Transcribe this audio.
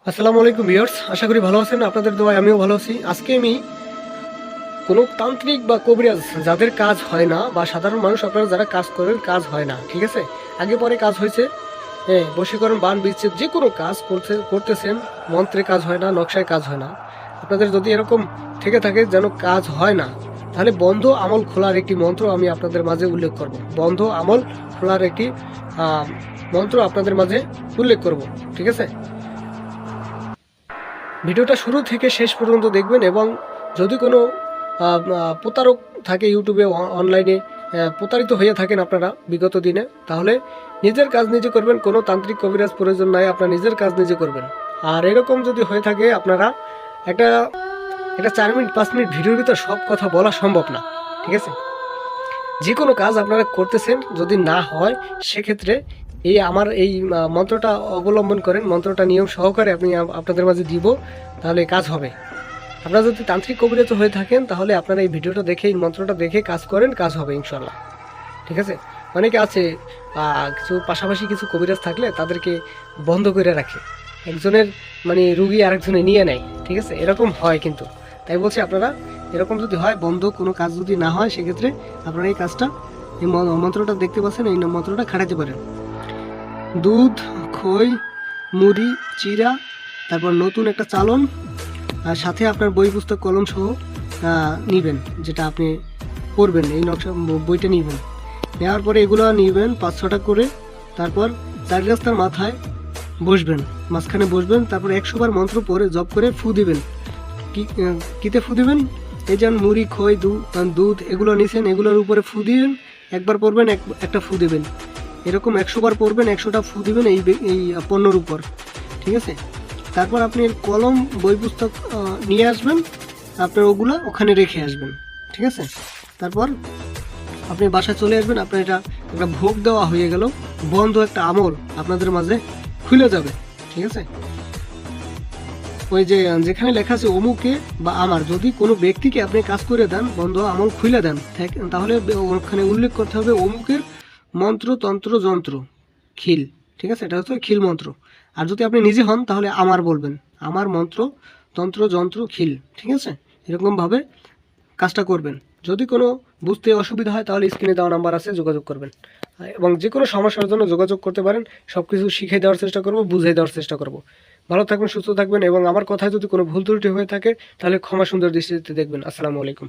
আসসালামু আলাইকুম ভিউয়ার্স, আশা করি ভালো আছেন। আপনাদের দোয়ায় আমিও ভালো আছি। আজকে আমি কোনো তান্ত্রিক বা কবিরাজ যাদের কাজ হয় না, বা সাধারণ মানুষ আপনারা যারা কাজ করেন কাজ হয় না, ঠিক আছে, আগে পরে কাজ হয়েছে, হ্যাঁ, বশীকরণ বান বিচ্ছেদ যে কোনো কাজ করতেছেন, মন্ত্রে কাজ হয় না, নকশায় কাজ হয় না, আপনাদের যদি এরকম থেকে থাকে যেন কাজ হয় না, তাহলে বন্ধ আমল খোলার একটি মন্ত্র আমি আপনাদের মাঝে উল্লেখ করব। বন্ধ আমল খোলার একটি মন্ত্র আপনাদের মাঝে উল্লেখ করব, ঠিক আছে। ভিডিওটা শুরু থেকে শেষ পর্যন্ত দেখবেন, এবং যদি কোনো প্রতারক থাকে ইউটিউবে অনলাইনে প্রতারিত হয়ে থাকেন আপনারা বিগত দিনে, তাহলে নিজের কাজ নিজে করবেন, কোনো তান্ত্রিক কবিরাজ প্রয়োজন নাই, আপনার নিজের কাজ নিজে করবেন। আর এরকম যদি হয়ে থাকে আপনারা একটা 4 মিনিট 5 মিনিট ভিডিওর ভিতর সব কথা বলা সম্ভব না, ঠিক আছে। যে কোনো কাজ আপনারা করতেছেন যদি না হয়, সেক্ষেত্রে আমার এই মন্ত্রটা অবলম্বন করেন, মন্ত্রটা নিয়ম সহকারে আমি আপনাদের মাঝে দিব, তাহলে কাজ হবে। আপনারা যদি তান্ত্রিক কবিরাজ হয়ে থাকেন, তাহলে আপনারা এই ভিডিওটা দেখে, এই মন্ত্রটা দেখে কাজ করেন, কাজ হবে ইনশাল্লাহ, ঠিক আছে। অনেকে আছে কিছু পাশাপাশি কিছু কবিরাজ থাকলে তাদেরকে বন্ধ করে রাখে, একজনের মানে রুগী আরেকজনে নিয়ে নেয়, ঠিক আছে, এরকম হয় কিন্তু। তাই বলছি, আপনারা এরকম যদি হয়, বন্ধ কোনো কাজ যদি না হয়, সেক্ষেত্রে আপনারা এই কাজটা, এই মন্ত্রটা দেখতে পাচ্ছেন, এই মন্ত্রটা খাটাতে পারেন। দুধ, খই, মুড়ি, চিরা, তারপর নতুন একটা চালন, আর সাথে আপনার বই পুস্তক কলম সহ নেবেন, যেটা আপনি পড়বেন, এই নকশা বইটা নেবেন। নেওয়ার পরে এগুলো নেবেন 5-6টা করে। তারপর 4 রাস্তার মাথায় বসবেন, মাঝখানে বসবেন, তারপর 100 বার মন্ত্র পড়ে জপ করে ফু দিবেন। কিতে ফু দিবেন? এই যেমন মুড়ি, খই, দুধ এগুলো নিছেন, এগুলোর উপরে ফু দিবেন, একবার পড়বেন, একটা ফু দেবেন, এরকম 100 বার পড়বেন, 100টা ফু দিবেন এই পণ্যর উপর, ঠিক আছে। তারপর আপনি কলম বই পুস্তক নিয়ে আসবেন, আপনার ওগুলো ওখানে রেখে আসবেন, ঠিক আছে। তারপর আপনি বাসায় চলে আসবেন, আপনার এটা একটা ভোগ দেওয়া হয়ে গেল, বন্ধ একটা আমল আপনাদের মাঝে খুলে যাবে, ঠিক আছে। ওই যে যেখানে লেখা আছে অমুকে বা আমার, যদি কোনো ব্যক্তিকে আপনি কাজ করে দেন, বন্ধ আমল খুলে দেন, তাহলে ওখানে উল্লেখ করতে হবে অমুকের মন্ত্র, তন্ত্র, যন্ত্র, খিল, ঠিক আছে, এটা হচ্ছে খিল মন্ত্র। আর যদি আপনি নিজে হন, তাহলে আমার বলবেন, আমার মন্ত্র, তন্ত্র, যন্ত্র, খিল, ঠিক আছে। এরকমভাবে কাজটা করবেন। যদি কোনো বুঝতে অসুবিধা হয়, তাহলে স্ক্রিনে দেওয়া নাম্বার আছে, যোগাযোগ করবেন, এবং যে কোনো সমস্যার জন্য যোগাযোগ করতে পারেন। সব কিছু শিখিয়ে দেওয়ার চেষ্টা করব, বুঝিয়ে দেওয়ার চেষ্টা করব। ভালো থাকবেন, সুস্থ থাকবেন, এবং আমার কথায় যদি কোনো ভুল ত্রুটি হয়ে থাকে, তাহলে ক্ষমা সুন্দর দৃষ্টিতে দেখবেন। আসসালামু আলাইকুম।